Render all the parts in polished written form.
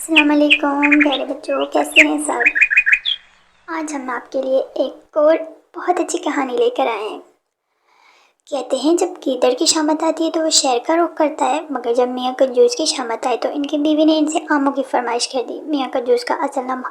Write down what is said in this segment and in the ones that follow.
السلام علیکم پیارے بچوں، کیسے ہیں سب؟ آج ہم آپ کے لیے ایک اور بہت اچھی کہانی لے کر آئے ہیں۔ کہتے ہیں جب گیدڑ کی شامت آتی ہے تو وہ شہر کا رخ کرتا ہے، مگر جب میاں کنجوس کی شامت آئی تو ان کی بیوی نے ان سے آموں کی فرمائش کر دی۔ میاں کنجوس کا اصل نام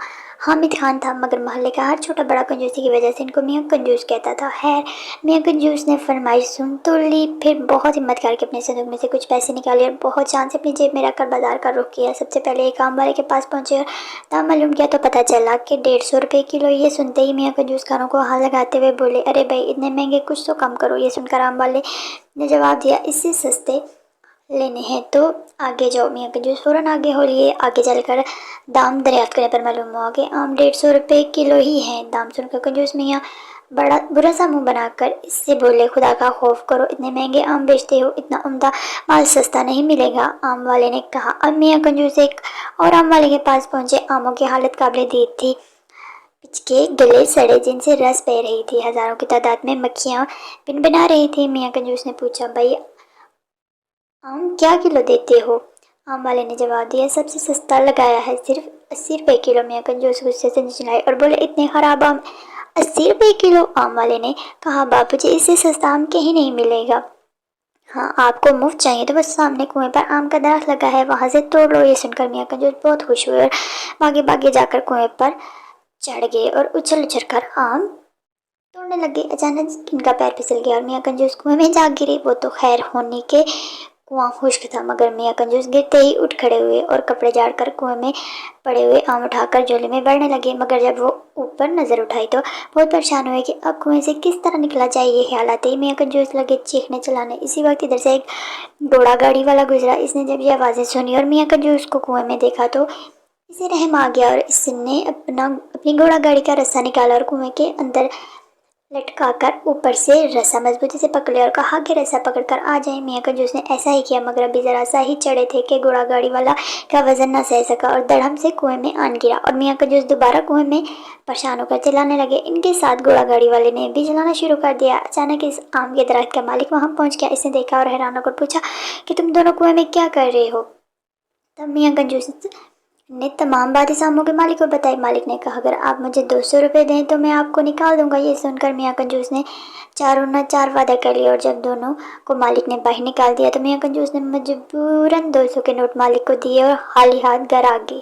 حامد خان تھا، مگر محلے کا ہر چھوٹا بڑا کنجوسی کی وجہ سے ان کو میاں کنجوس کہتا تھا۔ خیر، میاں کنجوس نے فرمائش سن تو لی، پھر بہت ہمت کر کے اپنے صندوق میں سے کچھ پیسے نکالے اور بہت شان سے اپنی جیب میں رکھ کر بازار کا رخ کیا۔ سب سے پہلے ایک آم والے کے پاس پہنچے اور دام معلوم کیا تو پتہ چلا کہ 150 روپے کلو۔ یہ سنتے ہی میاں کنجوس کانوں کو ہاتھ لگاتے ہوئے بولے، ارے بھائی اتنے مہنگے، کچھ تو کم کرو۔ یہ سن کر آم والے نے جواب دیا، اس سے سستے لینے ہیں تو آگے جاؤ۔ میاں کنجوس فوراً آگے ہو لیے۔ آگے چل کر دام دریافت کرنے پر معلوم ہوا کہ آم 150 روپے کلو ہی ہیں۔ دام سن کر کنجوس میاں بڑا برا سا منہ بنا کر اس سے بولے، خدا کا خوف کرو، اتنے مہنگے آم بیچتے ہو، اتنا عمدہ مال سستا نہیں ملے گا۔ آم والے نے کہا۔ اب میاں کنجوس ایک اور آم والے کے پاس پہنچے۔ آموں کی حالت قابل دید تھی، پچکے گلے سڑے جن سے رس بہہ رہی تھی، ہزاروں کی تعداد میں مکھیاں بنبنا رہی تھی۔ میاں کنجوس نے پوچھا، بھائی آم کیا کلو دیتے ہو؟ آم والے نے جواب دیا، سب سے سستا لگایا ہے، صرف 80 روپے کلو۔ میاں کنجوس غصے سے نچنائے اور بولے، اتنے خراب آم 80 روپے کلو؟ آم والے نے کہا، باپو جی اس سے سستا آم کہیں نہیں ملے گا۔ ہاں آپ کو مفت چاہیے تو بس سامنے کنویں پر آم کا درخت لگا ہے، وہاں سے توڑ لو۔ یہ سن کر میاں کنجوس بہت خوش ہوئے اور بھاگے بھاگے جا کر کنویں پر چڑھ گئے اور اچھل اچھل کر آم توڑنے لگے۔ اچانک ان کا پیر پھسل گیا اور میاں کنجوس کنویں میں جا گرے۔ وہ تو خیر ہونے کے کنواں خشک تھا، مگر میاں کنجوس گرتے ہی اٹھ کھڑے ہوئے اور کپڑے جھاڑ کر کنویں میں پڑے ہوئے آم اٹھا کر جھولے میں بھرنے لگے۔ مگر جب وہ اوپر نظر اٹھائی تو بہت پریشان ہوئے کہ اب کنویں سے کس طرح نکلا جائے۔ یہ خیال آتے ہی میاں کنجوس لگے چیخنے چلانے۔ اسی وقت ادھر سے ایک گھوڑا گاڑی والا گزرا۔ اس نے جب یہ آوازیں سنی اور میاں کنجوس کو کنویں میں دیکھا تو اسے رحم آ گیا اور اس نے اپنی گھوڑا گاڑی کا رسا نکالا اور کنویں کے اندر لٹکا کر اوپر سے رسا مضبوطی سے پکڑ لیا اور کہا کہ رسا پکڑ کر آ جائیں۔ میاں کنجوس نے ایسا ہی کیا، مگر ابھی ذرا سا ہی چڑھے تھے کہ گھوڑا گاڑی والا کا وزن نہ سہ سکا اور دڑہم سے کنویں میں آن گرا اور میاں کنجوس دوبارہ کنویں میں پریشان ہو کر چلانے لگے۔ ان کے ساتھ گھوڑا گاڑی والے نے بھی چلانا شروع کر دیا۔ اچانک اس آم کے درخت کا مالک وہاں پہنچ گیا۔ اس نے دیکھا اور حیران ہو کر پوچھا کہ تم دونوں کنویں میں کیا کر رہے ہو؟ تب میاں کنجوس نے تمام بات اس آموں کے مالک کو بتائی۔ مالک نے کہا، اگر آپ مجھے 200 روپے دیں تو میں آپ کو نکال دوں گا۔ یہ سن کر میاں کنجوس نے چاروں نہ چار وعدہ کر لیا اور جب دونوں کو مالک نے باہر نکال دیا تو میاں کنجوس نے مجبوراً 200 کے نوٹ مالک کو دیے اور خالی ہاتھ گھر آ گئے۔